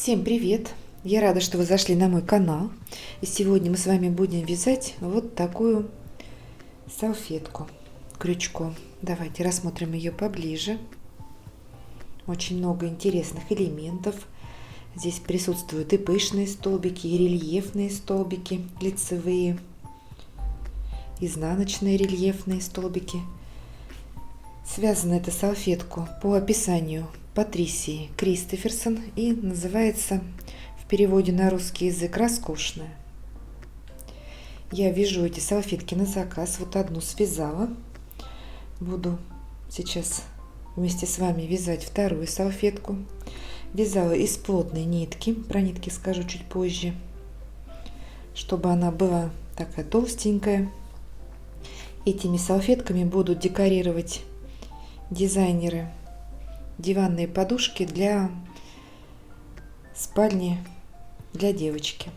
Всем привет! Я рада, что вы зашли на мой канал. И сегодня мы с вами будем вязать вот такую салфетку крючком. Давайте рассмотрим ее поближе. Очень много интересных элементов. Здесь присутствуют и пышные столбики, и рельефные столбики лицевые, изнаночные рельефные столбики. Связана эта салфетка по описанию Патрисии Кристоферсон и называется в переводе на русский язык «Роскошная». Я вяжу эти салфетки на заказ, вот одну связала. Буду сейчас вместе с вами вязать вторую салфетку. Вязала из плотной нитки, про нитки скажу чуть позже, чтобы она была такая толстенькая. Этими салфетками будут декорировать дизайнеры диванные подушки для спальни для девочки.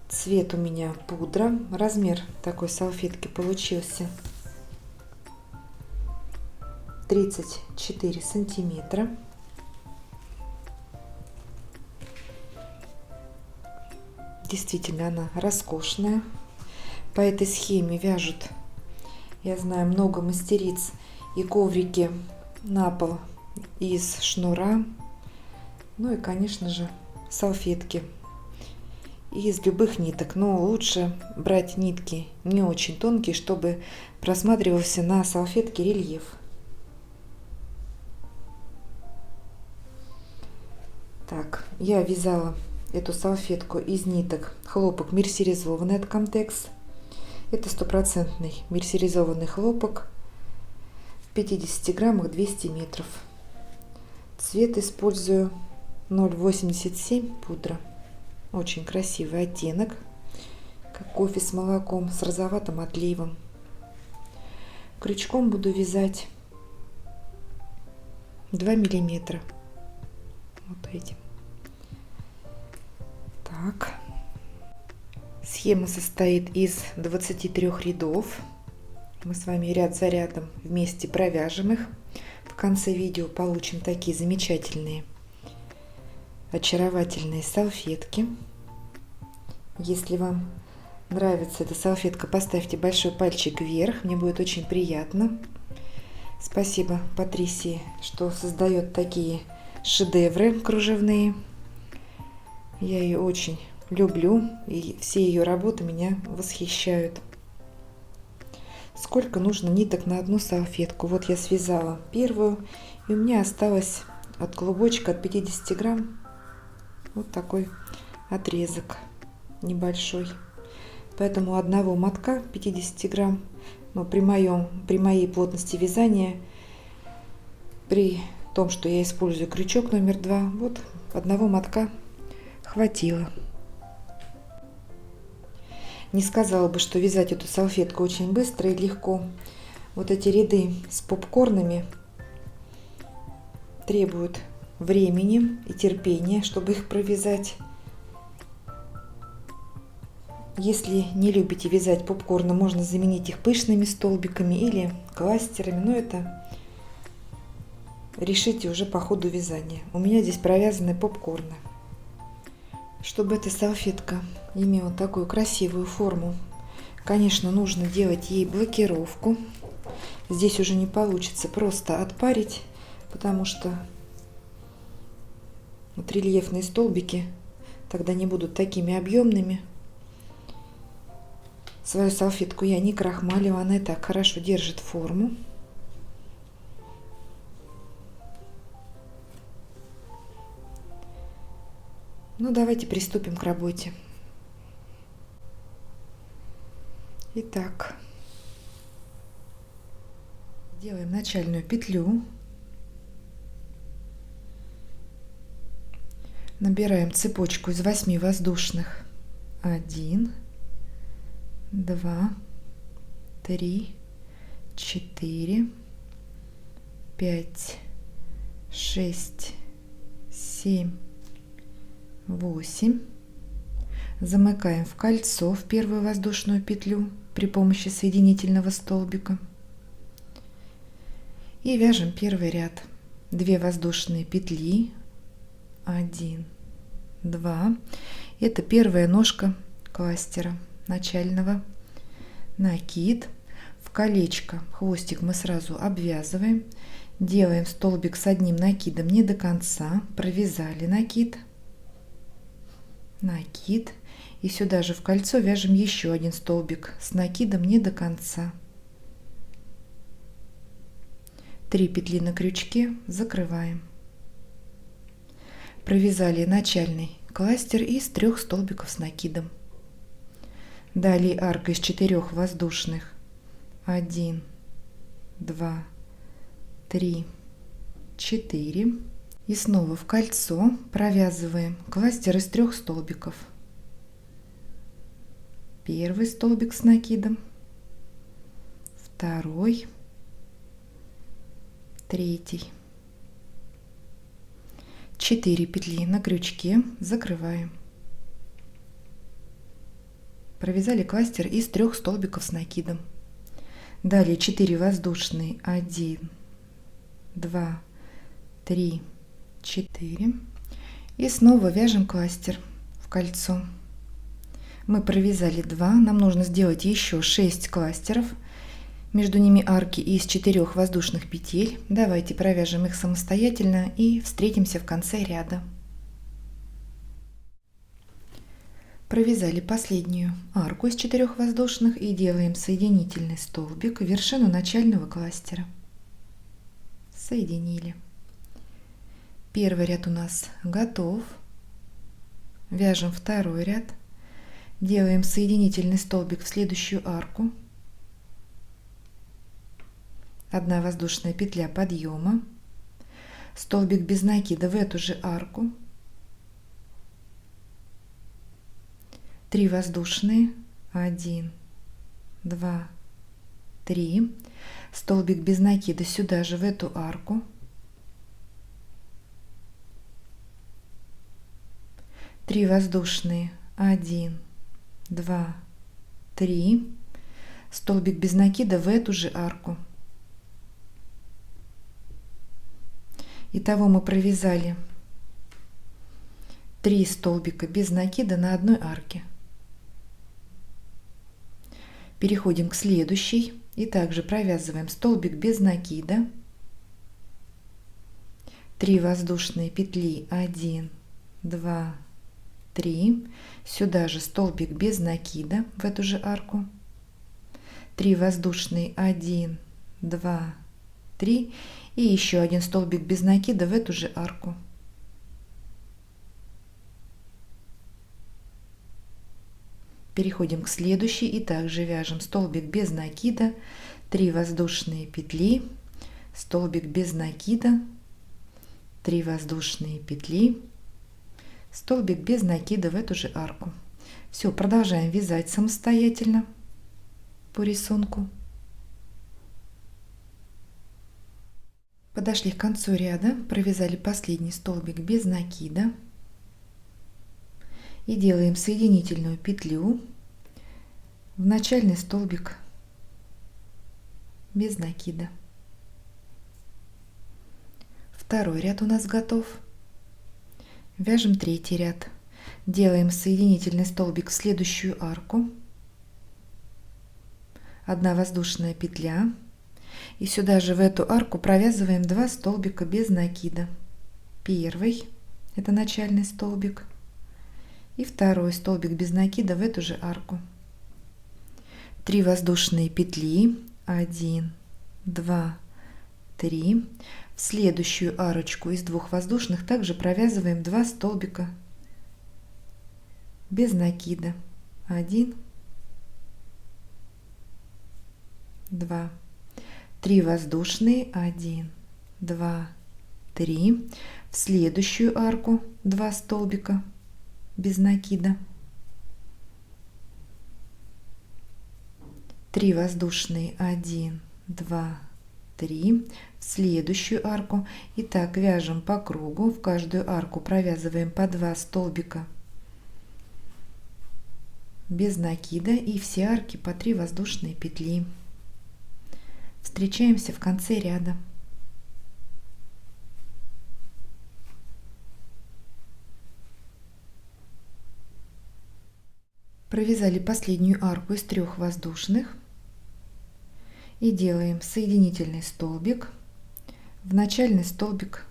Цвет у меня пудра. Размер такой салфетки получился 34 сантиметра. Действительно, она роскошная. По этой схеме вяжут, я знаю, много мастериц и коврики на пол из шнура. Ну и, конечно же, салфетки из любых ниток. Но лучше брать нитки не очень тонкие, чтобы просматривался на салфетке рельеф. Так, я вязала эту салфетку из ниток хлопок мерсеризованный от Comtex. Это стопроцентный мерсеризованный хлопок. В 50 граммах 200 метров. Цвет использую 0,87 пудра. Очень красивый оттенок, как кофе с молоком, с розоватым отливом. Крючком буду вязать 2 миллиметра. Вот этим. Так. Схема состоит из 23 рядов. Мы с вами ряд за рядом вместе провяжем их. В конце видео получим такие замечательные, очаровательные салфетки. Если вам нравится эта салфетка, поставьте большой пальчик вверх. Мне будет очень приятно. Спасибо Патрисии, что создает такие шедевры кружевные. Я ее очень люблю, и все ее работы меня восхищают. Сколько нужно ниток на одну салфетку? Вот я связала первую, и у меня осталось от клубочка от 50 грамм вот такой отрезок небольшой. Поэтому одного мотка 50 грамм, но при моей плотности вязания, при том, что я использую крючок номер 2, вот одного мотка хватило. Не сказала бы, что вязать эту салфетку очень быстро и легко. Вот эти ряды с попкорнами требуют времени и терпения, чтобы их провязать. Если не любите вязать попкорны, можно заменить их пышными столбиками или кластерами, но это решите уже по ходу вязания. У меня здесь провязаны попкорны. Чтобы эта салфетка имела такую красивую форму, конечно, нужно делать ей блокировку. Здесь уже не получится просто отпарить, потому что вот рельефные столбики тогда не будут такими объемными. Свою салфетку я не крахмалила, она и так хорошо держит форму. Ну, давайте приступим к работе. Итак, делаем начальную петлю. Набираем цепочку из 8 воздушных. 1, 2, 3, 4, 5, 6, 7, 8. Замыкаем в кольцо в первую воздушную петлю при помощи соединительного столбика и вяжем первый ряд. 2 воздушные петли, 1, 2. Это первая ножка кластера начального. Накид. В колечко хвостик мы сразу обвязываем. Делаем столбик с одним накидом не до конца. Провязали накид. Накид. И сюда же в кольцо вяжем еще один столбик с накидом не до конца. 3 петли на крючке, закрываем. Провязали начальный кластер из 3 столбиков с накидом. Далее арка из 4 воздушных. 1, 2, 3, 4. И снова в кольцо провязываем кластер из 3 столбиков. Первый столбик с накидом, второй, третий. 4 петли на крючке, закрываем. Провязали кластер из 3 столбиков с накидом. Далее 4 воздушные. 1, 2, 3, 4. И снова вяжем кластер в кольцо. Мы провязали 2, нам нужно сделать еще 6 кластеров. Между ними арки из 4 воздушных петель. Давайте провяжем их самостоятельно и встретимся в конце ряда. Провязали последнюю арку из 4 воздушных и делаем соединительный столбик в вершину начального кластера. Соединили. Первый ряд у нас готов. Вяжем второй ряд. Делаем соединительный столбик в следующую арку. 1 воздушная петля подъема. Столбик без накида в эту же арку. 3 воздушные. 1, 2, 3. Столбик без накида сюда же, в эту арку. 3 воздушные. 1, 2, 3. Столбик без накида в эту же арку. Итого мы провязали 3 столбика без накида на одной арке. Переходим к следующей и также провязываем столбик без накида. 3 воздушные петли. 1, 2, 3. Сюда же столбик без накида в эту же арку. 3 воздушные. 1, 2, 3. И еще один столбик без накида в эту же арку. Переходим к следующей и также вяжем столбик без накида, 3 воздушные петли, столбик без накида, 3 воздушные петли, столбик без накида в эту же арку. Все, продолжаем вязать самостоятельно по рисунку. Подошли к концу ряда, провязали последний столбик без накида и делаем соединительную петлю в начальный столбик без накида. Второй ряд у нас готов. Вяжем третий ряд. Делаем соединительный столбик в следующую арку. 1 воздушная петля. И сюда же в эту арку провязываем 2 столбика без накида. Первый – это начальный столбик. И второй столбик без накида в эту же арку. 3 воздушные петли. 1, 2, 3. В следующую арочку из 2 воздушных также провязываем 2 столбика без накида. 1, 2. 3 воздушные. 1, 2, 3. В следующую арку 2 столбика без накида. 3 воздушные. 1, 2, 3. В следующую арку. И так вяжем по кругу. В каждую арку провязываем по 2 столбика без накида и все арки по 3 воздушные петли. Встречаемся в конце ряда. Провязали последнюю арку из 3 воздушных и делаем соединительный столбик в начальный столбик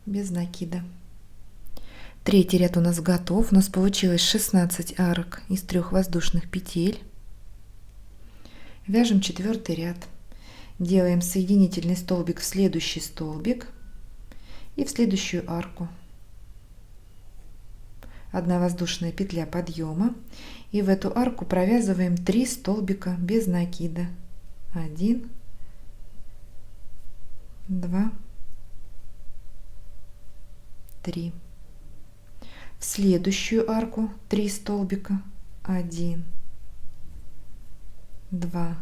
без накида. Третий ряд у нас готов. У нас получилось 16 арок из 3 воздушных петель. Вяжем 4-й ряд. Делаем соединительный столбик в следующий столбик и в следующую арку. 1 воздушная петля подъема, и в эту арку провязываем 3 столбика без накида. 1, 2, 3. В следующую арку 3 столбика. 1, 2,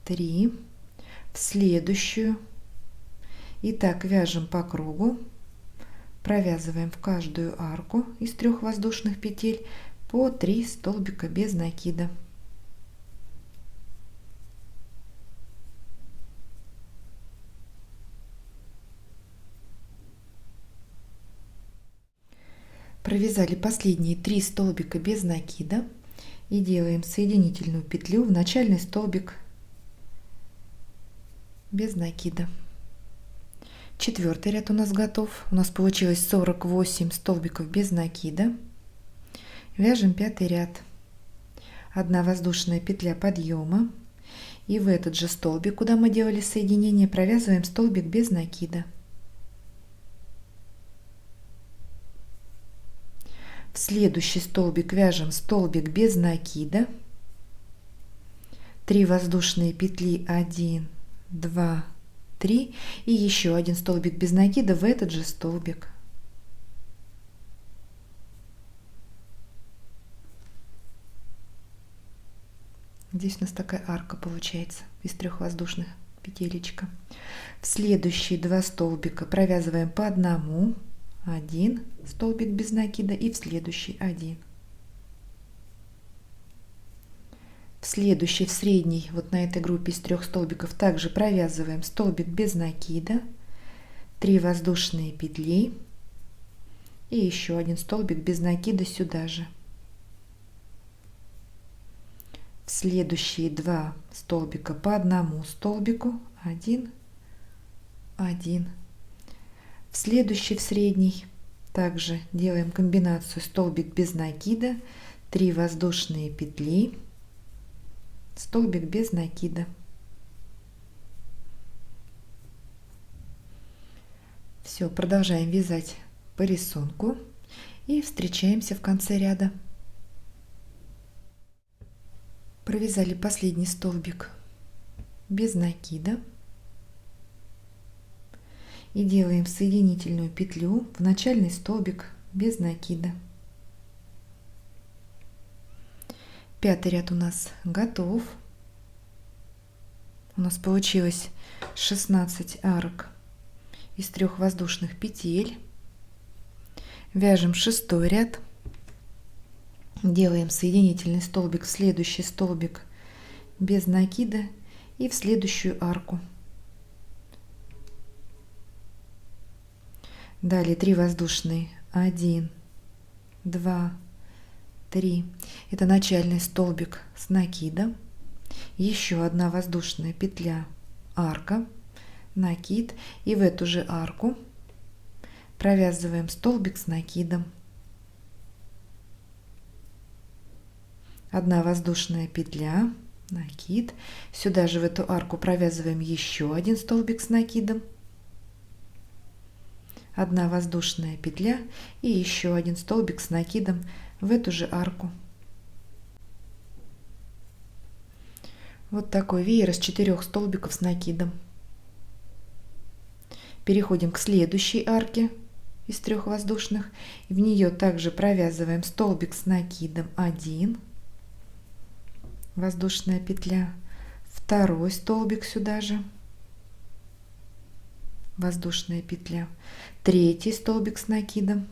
3. В следующую. И так вяжем по кругу. Провязываем в каждую арку из 3 воздушных петель по 3 столбика без накида. Провязали последние 3 столбика без накида и делаем соединительную петлю в начальный столбик без накида. 4-й ряд у нас готов. У нас получилось 48 столбиков без накида. Вяжем 5-й ряд. 1 воздушная петля подъема, и в этот же столбик, куда мы делали соединение, провязываем столбик без накида. В следующий столбик вяжем столбик без накида. 3 воздушные петли, 1, 2, 3, и еще 1 столбик без накида в этот же столбик. Здесь у нас такая арка получается из 3 воздушных петелечка. В следующие 2 столбика провязываем по одному. 1 столбик без накида и в следующий 1. В следующий, в средний, вот на этой группе из 3 столбиков, также провязываем столбик без накида, 3 воздушные петли и еще 1 столбик без накида сюда же. В следующие 2 столбика по одному столбику, 1, 1. В следующий, в средний, также делаем комбинацию столбик без накида, 3 воздушные петли, столбик без накида. Все, продолжаем вязать по рисунку и встречаемся в конце ряда. Провязали последний столбик без накида и делаем соединительную петлю в начальный столбик без накида. 5-й ряд у нас готов. У нас получилось 16 арок из 3 воздушных петель. Вяжем 6-й ряд. Делаем соединительный столбик в следующий столбик без накида и в следующую арку. Далее 3 воздушные. 1, 2, 3. Это начальный столбик с накидом. Еще 1 воздушная петля, арка, накид. И в эту же арку провязываем столбик с накидом. 1 воздушная петля, накид. Сюда же в эту арку провязываем еще 1 столбик с накидом. 1 воздушная петля и еще 1 столбик с накидом в эту же арку. Вот такой веер из 4 столбиков с накидом. Переходим к следующей арке из 3 воздушных. В нее также провязываем столбик с накидом, 1 воздушная петля, 2 столбик сюда же, воздушная петля, 3 столбик с накидом,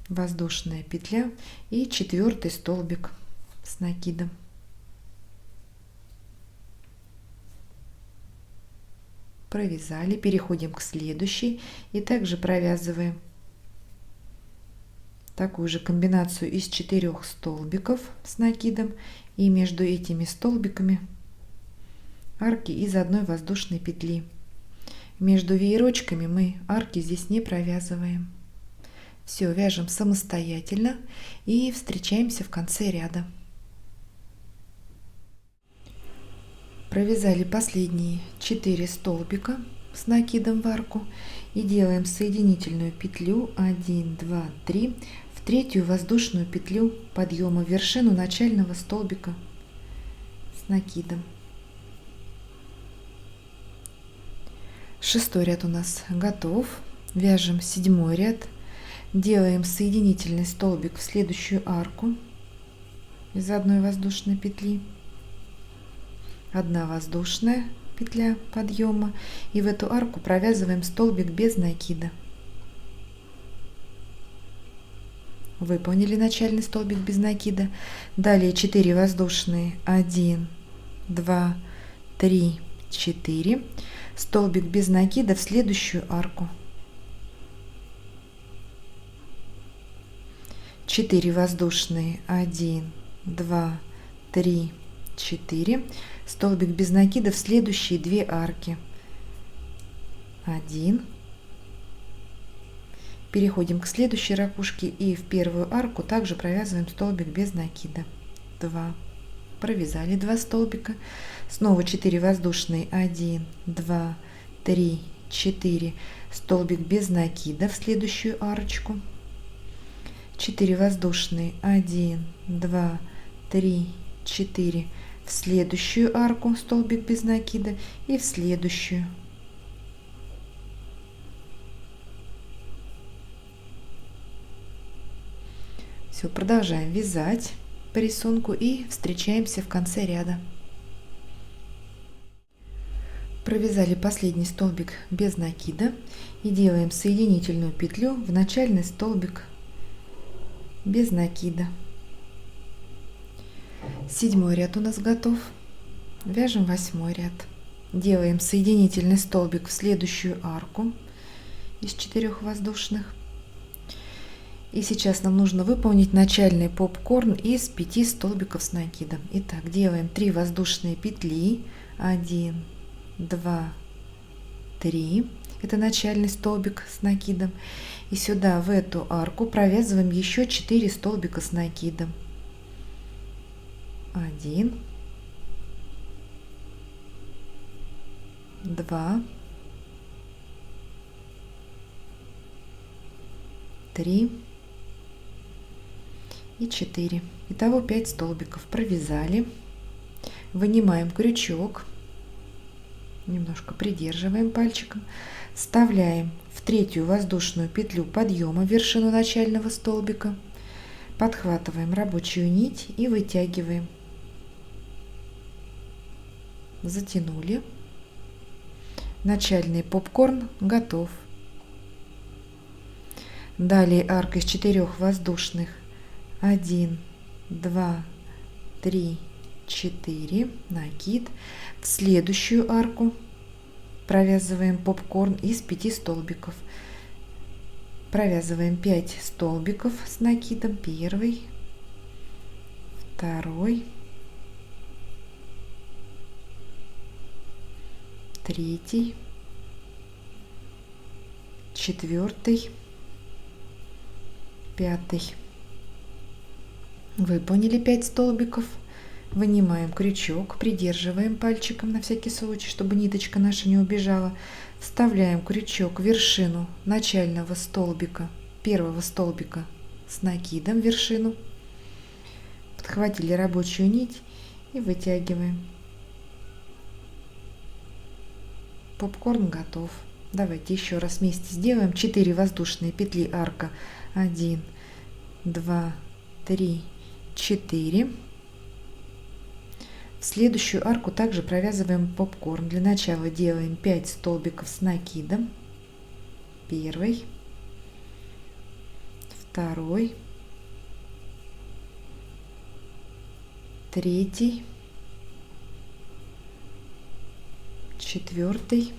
воздушная петля и 4 столбик с накидом. провязали, переходим к следующей и также провязываем такую же комбинацию из 4 столбиков с накидом, и между этими столбиками арки из одной воздушной петли. Между веерочками мы арки здесь не провязываем. Все, вяжем самостоятельно и встречаемся в конце ряда. Провязали последние 4 столбика с накидом в арку и делаем соединительную петлю 1, 2, 3 в третью воздушную петлю подъема в вершину начального столбика с накидом. 6 ряд у нас готов. Вяжем 7 ряд, делаем соединительный столбик в следующую арку из одной воздушной петли, 1 воздушная петля подъема, и в эту арку провязываем столбик без накида. Выполнили начальный столбик без накида. Далее 4 воздушные, 1, 2, 3, 4, столбик без накида в следующую арку, 4 воздушные, 1, 2, 3, 4, столбик без накида в следующие 2 арки, 1, переходим к следующей ракушке и в первую арку также провязываем столбик без накида, 2, провязали 2 столбика, снова 4 воздушные, 1, 2, 3, 4, столбик без накида в следующую арочку, 4 воздушные, 1, 2, 3, 4, в следующую арку столбик без накида и в следующую. Все, продолжаем вязать по рисунку и встречаемся в конце ряда. Провязали последний столбик без накида и делаем соединительную петлю в начальный столбик без накида. 7 ряд у нас готов. Вяжем 8 ряд, делаем соединительный столбик в следующую арку из 4 воздушных. И сейчас нам нужно выполнить начальный попкорн из 5 столбиков с накидом. Итак, делаем 3 воздушные петли, 1, 2, 3, это начальный столбик с накидом, и сюда в эту арку провязываем еще 4 столбика с накидом, 1, 2, 3 и 4. Итого 5 столбиков провязали. Вынимаем крючок, немножко придерживаем пальчиком, вставляем в третью воздушную петлю подъема в вершину начального столбика, подхватываем рабочую нить и вытягиваем. Затянули. Начальный попкорн готов. Далее арка из 4 воздушных, 1, 2, 3, 4, накид. В следующую арку провязываем попкорн из 5 столбиков. Провязываем 5 столбиков с накидом. Первый, второй, третий, четвертый, пятый. Выполнили 5 столбиков. Вынимаем крючок, придерживаем пальчиком на всякий случай, чтобы ниточка наша не убежала. Вставляем крючок в вершину начального столбика, первого столбика с накидом в вершину. Подхватили рабочую нить и вытягиваем. Попкорн готов. Давайте еще раз вместе сделаем 4 воздушные петли арка. 1, 2, 3, 4. В следующую арку также провязываем попкорн. Для начала делаем 5 столбиков с накидом. Первый, второй, третий, четвертый,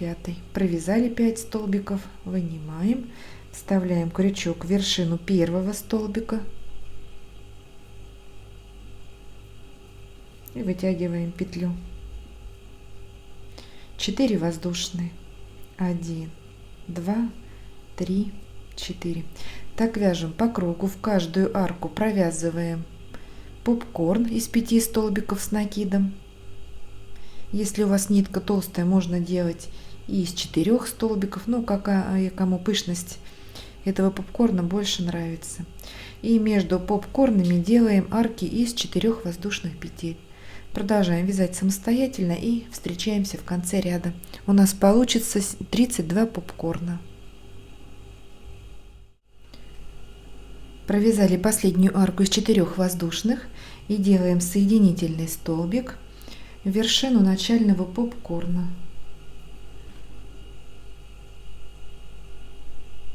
пятый. Провязали 5 столбиков, вынимаем, вставляем крючок в вершину первого столбика и вытягиваем петлю. 4 воздушные. 1, 2, 3, 4. Так вяжем по кругу. В каждую арку провязываем попкорн из 5 столбиков с накидом. Если у вас нитка толстая, можно делать и из 4 столбиков, ну, кому пышность этого попкорна больше нравится. И между попкорнами делаем арки из 4 воздушных петель. Продолжаем вязать самостоятельно и встречаемся в конце ряда. У нас получится 32 попкорна. Провязали последнюю арку из 4 воздушных и делаем соединительный столбик в вершину начального попкорна.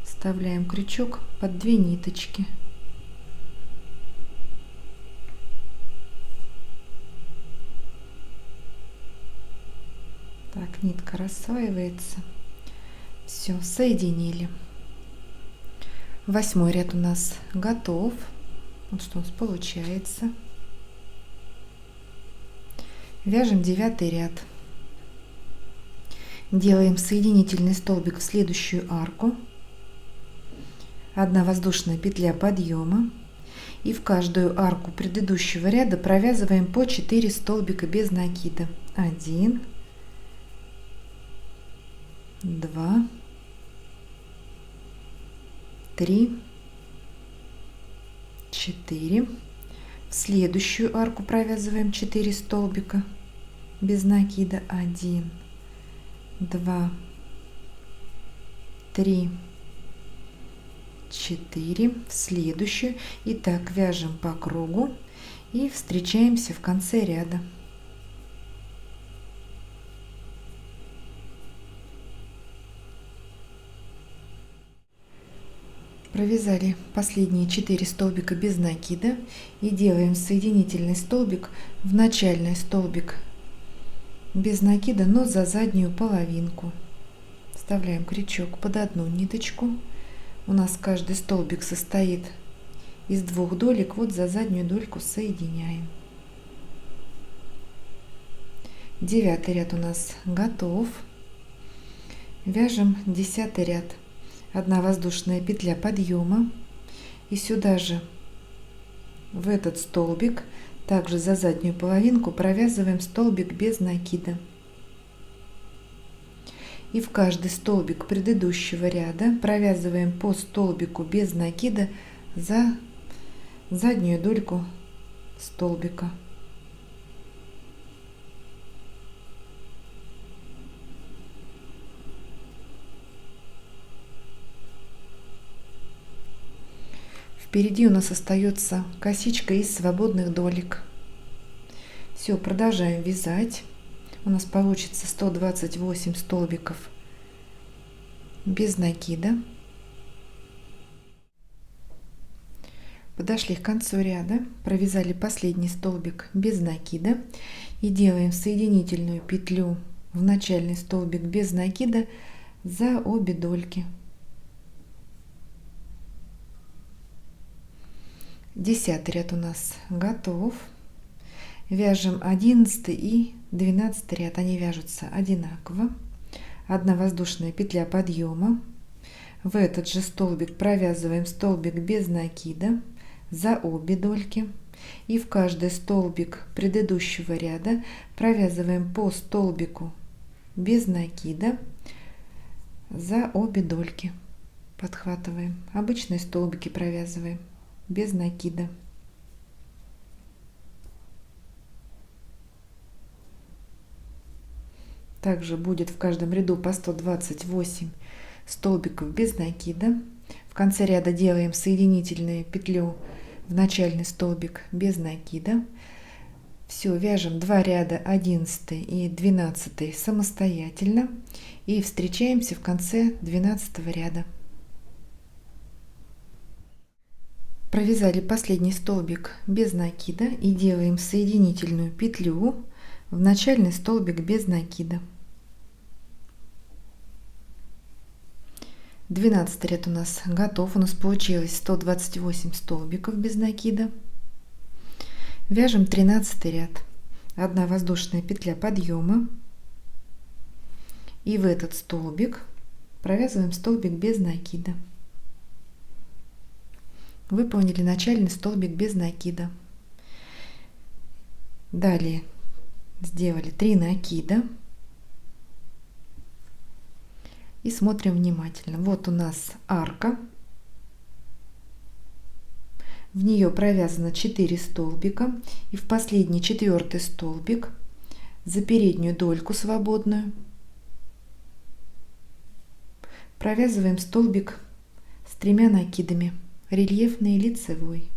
Вставляем крючок под 2 ниточки. Так, нитка рассваивается. Все, соединили. 8 ряд у нас готов. Вот что у нас получается. Вяжем 9 ряд. Делаем соединительный столбик в следующую арку. 1 воздушная петля подъема. И в каждую арку предыдущего ряда провязываем по 4 столбика без накида. 1, 2, 3, 4. В следующую арку провязываем 4 столбика без накида. 1, 2, 3, 4. В следующую. И так вяжем по кругу и встречаемся в конце ряда. Провязали последние 4 столбика без накида и делаем соединительный столбик в начальный столбик без накида, но за заднюю половинку. Вставляем крючок под 1 ниточку. У нас каждый столбик состоит из 2 долек, вот за заднюю дольку соединяем. 9 ряд у нас готов. Вяжем 10 ряд. 1 воздушная петля подъема и сюда же в этот столбик также за заднюю половинку провязываем столбик без накида. И в каждый столбик предыдущего ряда провязываем по столбику без накида за заднюю дольку столбика. Впереди у нас остается косичка из свободных долек. Все, продолжаем вязать. У нас получится 128 столбиков без накида. Подошли к концу ряда, провязали последний столбик без накида и делаем соединительную петлю в начальный столбик без накида за обе дольки. 10 ряд у нас готов. Вяжем 11 и 12 ряд, они вяжутся одинаково. 1 воздушная петля подъема. В этот же столбик провязываем столбик без накида за обе дольки. И в каждый столбик предыдущего ряда провязываем по столбику без накида за обе дольки. Подхватываем. Обычные столбики провязываем без накида. Также будет в каждом ряду по 128 столбиков без накида. В конце ряда делаем соединительную петлю в начальный столбик без накида. Все, вяжем 2 ряда 11 и 12 самостоятельно и встречаемся в конце 12 ряда. Провязали последний столбик без накида и делаем соединительную петлю в начальный столбик без накида. 12 ряд у нас готов. У нас получилось 128 столбиков без накида. Вяжем 13 ряд. 1 воздушная петля подъема. И в этот столбик провязываем столбик без накида. Выполнили начальный столбик без накида. Далее сделали 3 накида. И смотрим внимательно. Вот у нас арка. В нее провязано 4 столбика. И в последний 4-й столбик за переднюю дольку свободную провязываем столбик с 3 накидами, рельефный и лицевой.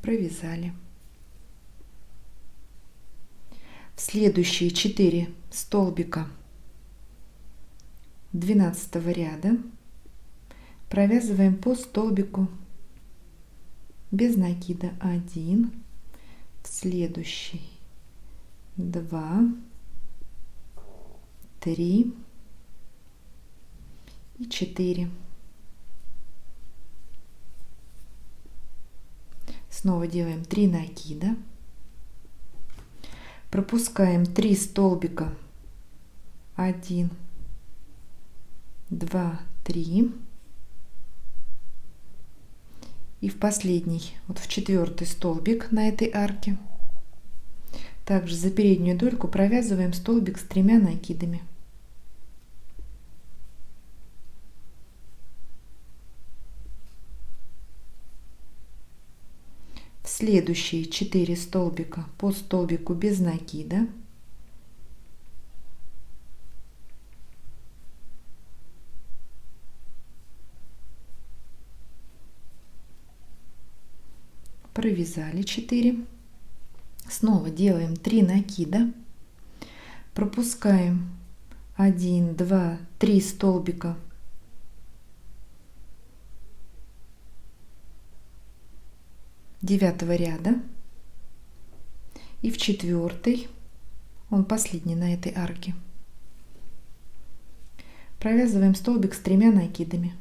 Провязали. В следующие 4 столбика 12 ряда провязываем по столбику без накида 1, в следующий 2, 3 и 4. Снова делаем 3 накида, пропускаем 3 столбика 1, 2, 3 и в последний, вот в 4-й столбик на этой арке также за переднюю дольку провязываем столбик с 3 накидами. В следующие 4 столбика по столбику без накида провязали 4. Снова делаем 3 накида, пропускаем 1, 2, 3 столбика девятого ряда и в 4-й, он последний на этой арке, провязываем столбик с 3 накидами.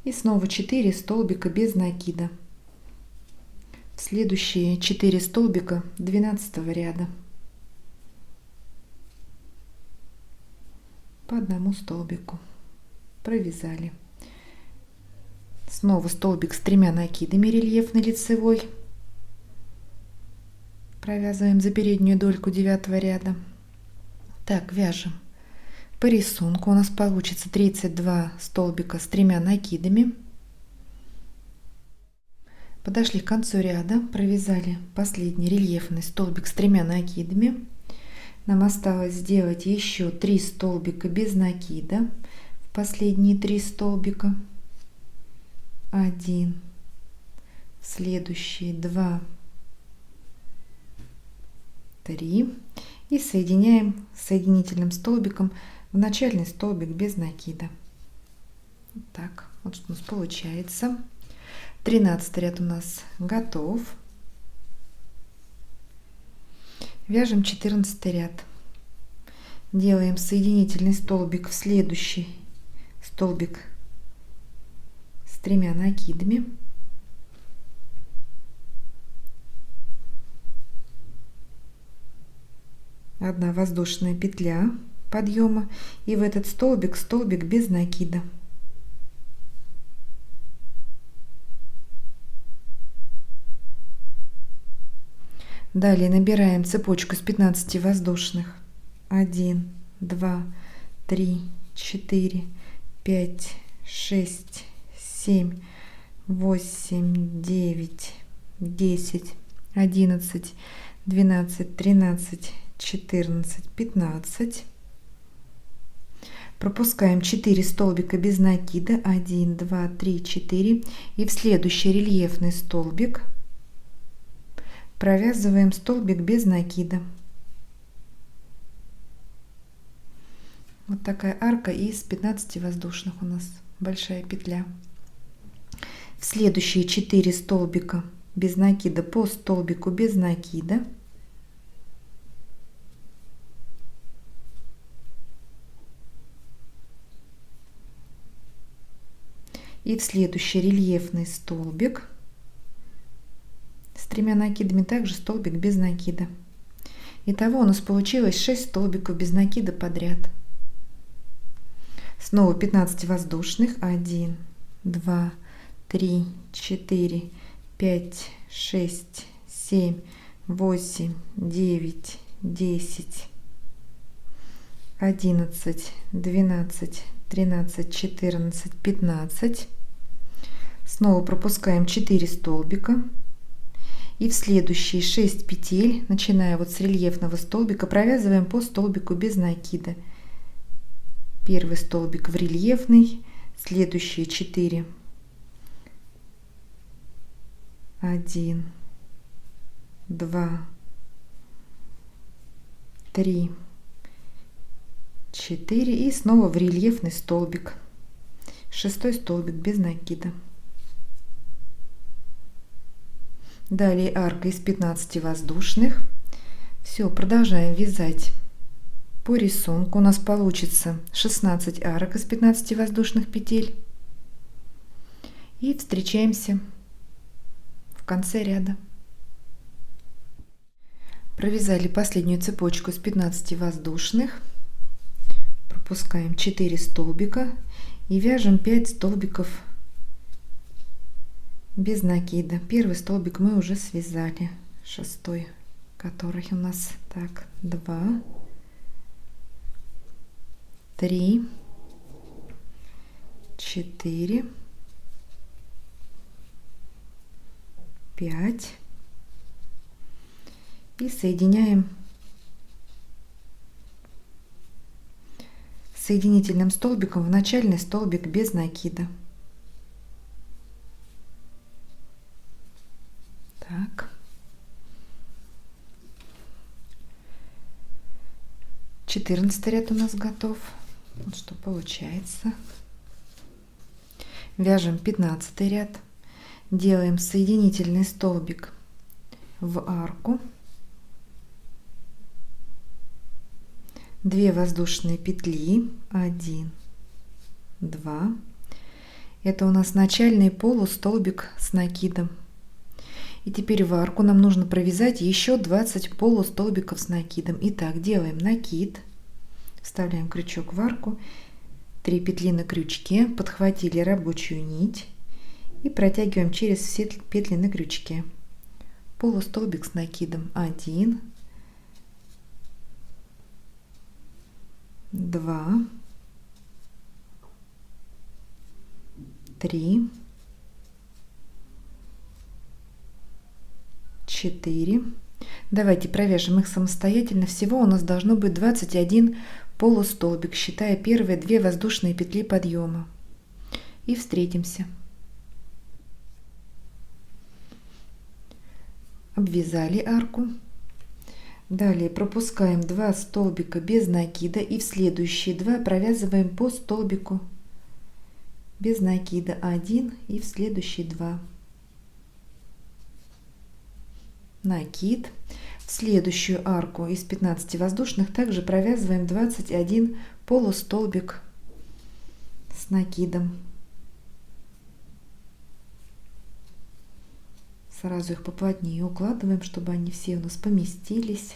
И снова 4 столбика без накида. В следующие 4 столбика 12 ряда по одному столбику провязали. Снова столбик с 3 накидами, рельефный лицевой, провязываем за переднюю дольку 9 ряда. Так, вяжем по рисунку. У нас получится 32 столбика с 3 накидами. Подошли к концу ряда, провязали последний рельефный столбик с 3 накидами. Нам осталось сделать еще 3 столбика без накида. В последние 3 столбика 1, в следующие 2, 3 и соединяем соединительным столбиком в начальный столбик без накида. Вот так вот, что у нас получается. 13 ряд у нас готов. Вяжем 14 ряд. Делаем соединительный столбик в следующий столбик с 3 накидами. Одна воздушная петля подъема и в этот столбик без накида. Далее набираем цепочку из 15 воздушных. 1, 2, 3, 4, 5, 6, 7, 8, 9, 10, 11, 12, 13, 14, 15. Пропускаем 4 столбика без накида. 1, 2, 3, 4. И в следующий рельефный столбик провязываем столбик без накида. Вот такая арка из 15 воздушных у нас. большая петля. В следующие 4 столбика без накида по столбику без накида. И в следующий рельефный столбик с 3 накидами также столбик без накида. Итого у нас получилось 6 столбиков без накида подряд. Снова 15 воздушных. 1, 2, 3, 4, 5, 6, 7, 8, 9, 10, 11, 12, 13, 14, 15. Снова пропускаем 4 столбика. И в следующие 6 петель, начиная вот с рельефного столбика, провязываем по столбику без накида. Первый столбик в рельефный, следующие 4. 1, 2, 3, 4 и снова в рельефный столбик. 6 столбик без накида. Далее арка из 15 воздушных. Все, продолжаем вязать по рисунку. У нас получится 16 арок из 15 воздушных петель. И встречаемся в конце ряда. Провязали последнюю цепочку из 15 воздушных. Пропускаем 4 столбика и вяжем 5 столбиков без накида. Первый столбик мы уже связали, 6, который у нас так 2, 3, 4, 5 и соединяем соединительным столбиком в начальный столбик без накида. Так. 14 ряд у нас готов. Вот что получается. Вяжем 15 ряд. Делаем соединительный столбик в арку. 2 воздушные петли. 1, 2. Это у нас начальный полустолбик с накидом. И теперь в арку нам нужно провязать еще 20 полустолбиков с накидом. Итак, делаем накид, вставляем крючок в арку, 3 петли на крючке, подхватили рабочую нить и протягиваем через все петли на крючке. Полустолбик с накидом. 1, 2, 3, 4. Давайте провяжем их самостоятельно. Всего у нас должно быть 21 полустолбик, считая первые 2 воздушные петли подъема. И встретимся. Обвязали арку. Далее пропускаем 2 столбика без накида и в следующие 2 провязываем по столбику без накида. 1 и в следующие 2. Накид. В следующую арку из 15 воздушных также провязываем 21 полустолбик с накидом. Сразу их поплотнее укладываем, чтобы они все у нас поместились.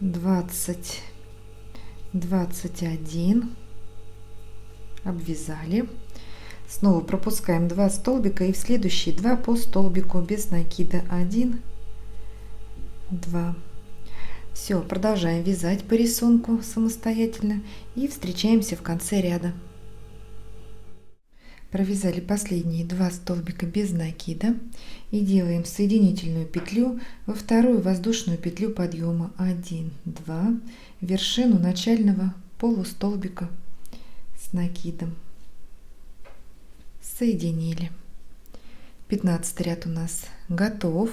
Двадцать 21. Обвязали. Снова пропускаем 2 столбика и в следующие 2 по столбику без накида. 1, 2. Все, продолжаем вязать по рисунку самостоятельно и встречаемся в конце ряда. Провязали последние 2 столбика без накида и делаем соединительную петлю во вторую воздушную петлю подъема. 1, 2, вершину начального полустолбика с накидом. Соединили. 15 ряд у нас готов.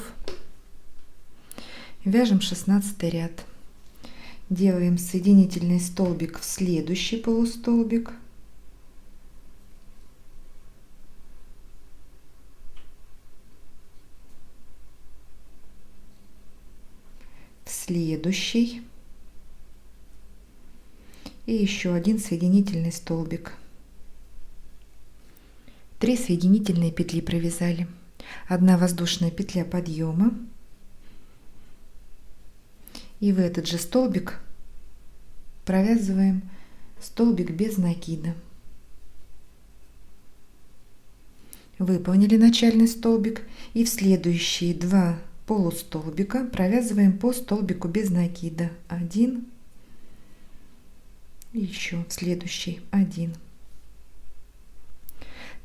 Вяжем 16 ряд. Делаем соединительный столбик в следующий полустолбик. В следующий. И еще один соединительный столбик. 3 соединительные петли провязали. 1 воздушная петля подъема. И в этот же столбик провязываем столбик без накида. Выполнили начальный столбик, и в следующие 2 полустолбика провязываем по столбику без накида. 1 и еще в следующий 1.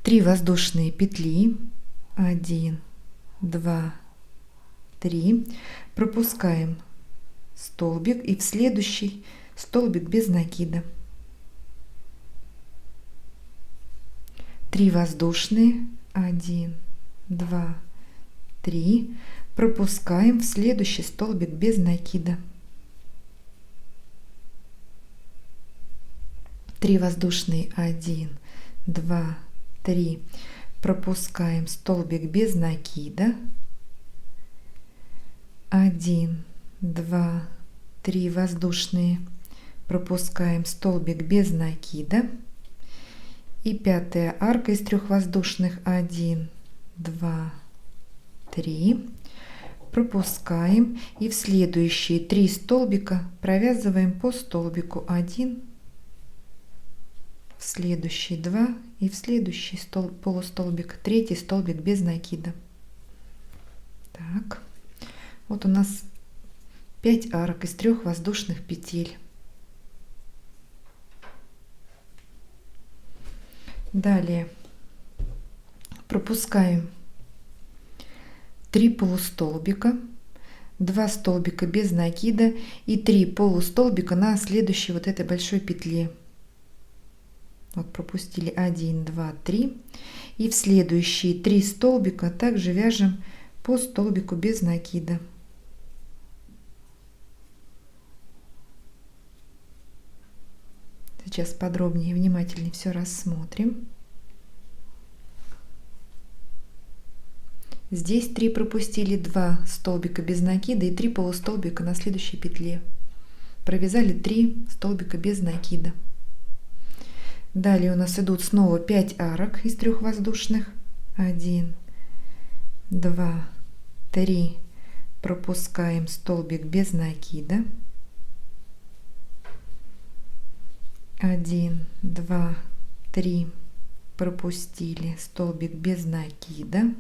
3 воздушные петли. 1, 2, 3. Пропускаем столбик и в следующий столбик без накида. 3 воздушные. 1, 2, 3. Пропускаем в следующий столбик без накида. 3 воздушные. 1, 2, 3. Пропускаем столбик без накида. 1, 2, 3 воздушные. Пропускаем столбик без накида. И 5-я арка из 3 воздушных. 1, 2, 3. Пропускаем и в следующие 3 столбика провязываем по столбику. 1, в следующий 2 и в следующий полустолбик, 3-й столбик без накида. Так, вот у нас 5 арок из 3 воздушных петель. Далее пропускаем 3 полустолбика, 2 столбика без накида и 3 полустолбика на следующей вот этой большой петле. Вот пропустили 1, 2, 3. И в следующие 3 столбика также вяжем по столбику без накида. Сейчас подробнее и внимательнее все рассмотрим. Здесь 3 пропустили, 2 столбика без накида и 3 полустолбика на следующей петле. Провязали 3 столбика без накида. Далее у нас идут снова 5 арок из 3 воздушных. 1, 2, 3. Пропускаем столбик без накида. 1, 2, 3. Пропустили столбик без накида.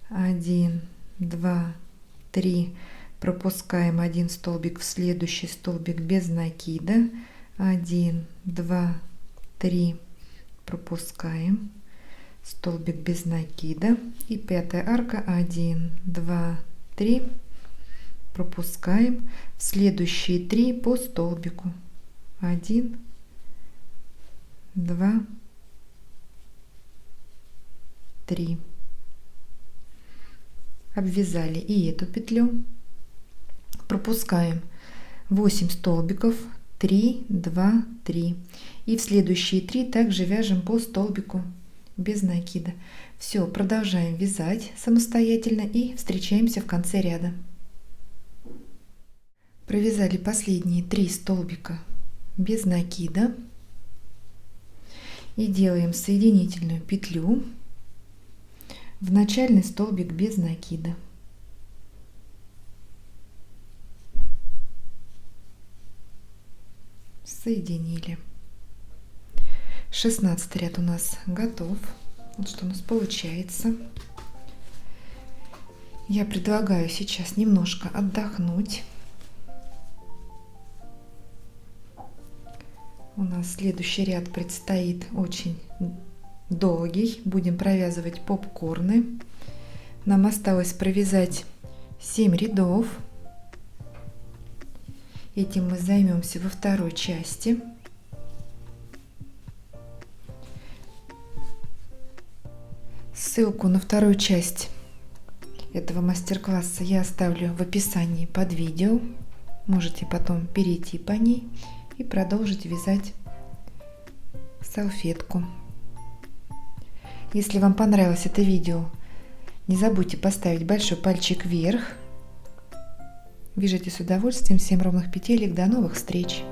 1, 2, 3. Пропускаем 1 столбик в следующий столбик без накида. 1, 2, 3. Пропускаем столбик без накида. И 5-я арка. 1, 2, 3. Пропускаем в следующие 3 по столбику. 1, 2, 3. Обвязали и эту петлю. Пропускаем 8 столбиков. 3, 2, 3. И в следующие 3 также вяжем по столбику без накида. Все, продолжаем вязать самостоятельно и встречаемся в конце ряда. Провязали последние 3 столбика без накида. И делаем соединительную петлю в начальный столбик без накида. Соединили. 16 ряд у нас готов. Вот что у нас получается. Я предлагаю сейчас немножко отдохнуть. У нас следующий ряд предстоит очень долгий. Будем провязывать попкорны. Нам осталось провязать 7 рядов. Этим мы займемся во второй части. Ссылку на вторую часть этого мастер-класса я оставлю в описании под видео. можете потом перейти по ней и продолжить вязать салфетку. Если вам понравилось это видео, не забудьте поставить большой пальчик вверх. Вяжите с удовольствием. 7 ровных петелек. До новых встреч!